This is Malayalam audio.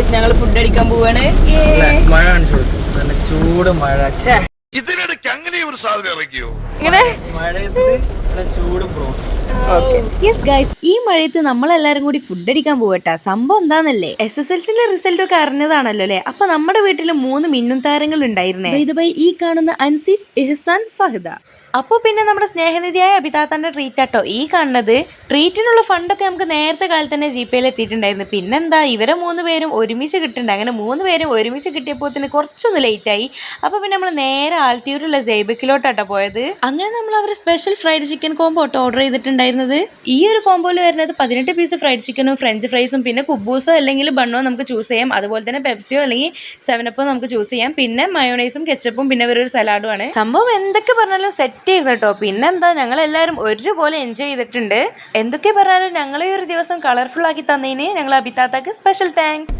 ഗൈസ് ഞങ്ങൾ ഫുഡ് അടിക്കാൻ പോവാണ്. മഴ കാണിച്ചു കൊടുക്കും. നല്ല ചൂട് മഴ. ഇതിനിടയ്ക്ക് അങ്ങനെ ഒരു സാധനം ഇറക്കിയോ? മഴയത്ത് നല്ല ചൂട് ബ്രോസ്റ്റ്. യെസ് ഗൈസ്, ഈ മഴയത്ത് നമ്മളെല്ലാരും കൂടി ഫുഡ് അടിക്കാൻ പോവട്ടാ. സംഭവം എന്താന്നല്ലേ, SSLCന്റെ റിസൾട്ട് ഒക്കെ അറിഞ്ഞതാണല്ലോ അല്ലെ. അപ്പൊ നമ്മുടെ വീട്ടില് 3 മിന്നും താരങ്ങൾ ഉണ്ടായിരുന്നേ. ഇതുമായി ഈ കാണുന്ന അൻസിഫ്, ഇഹ്സാൻ, ഫഹദ. അപ്പൊ പിന്നെ നമ്മുടെ സ്നേഹനിധിയായ അഭിതാത്താന്റെ ട്രീറ്റ് ആട്ടോ ഈ കാണുന്നത്. ട്രീറ്റിനുള്ള ഫണ്ടൊക്കെ നമുക്ക് നേരത്തെ കാലത്ത് തന്നെ GPയിൽ എത്തിയിട്ടുണ്ടായിരുന്നു. പിന്നെന്താ, ഇവരെ 3 പേരും ഒരുമിച്ച് കിട്ടുന്നുണ്ട്. അങ്ങനെ 3 പേരും ഒരുമിച്ച് കിട്ടിയപ്പോൾ കുറച്ചൊന്ന് ലേറ്റ് ആയി. അപ്പൊ പിന്നെ നമ്മൾ നേരെ ആൽത്തിയൂരുള്ള സൈബക്കിലോട്ടാട്ടോ പോയത്. അങ്ങനെ നമ്മൾ അവർ special fried chicken combo order ചെയ്തിട്ടുണ്ടായിരുന്നത്. ഈ ഒരു കോംബോയിൽ വരുന്നത് 18 പീസ് ഫ്രൈഡ് ചിക്കനും ഫ്രഞ്ച് ഫ്രൈസും പിന്നെ കുബൂസോ അല്ലെങ്കിൽ ബണ്ണോ നമുക്ക് ചൂസ് ചെയ്യാം. അതുപോലെ തന്നെ പെപ്സിയോ അല്ലെങ്കിൽ 7up നമുക്ക് ചൂസ് ചെയ്യാം. പിന്നെ മയോണൈസും കെച്ചപ്പും പിന്നെ വേറൊരു സലാഡും ആണ്. സംഭവം എന്തൊക്കെ പറഞ്ഞാലും സെറ്റ് ചെയ്തു കേട്ടോ. പിന്നെന്താ, ഞങ്ങൾ എല്ലാവരും ഒരുപോലെ എൻജോയ് ചെയ്തിട്ടുണ്ട്. എന്തൊക്കെ പറഞ്ഞാലും ഞങ്ങളെ ഒരു ദിവസം കളർഫുൾ ആക്കി തന്നതിന് ഞങ്ങൾ അഭിതാത്താക്ക് സ്പെഷ്യൽ താങ്ക്സ്.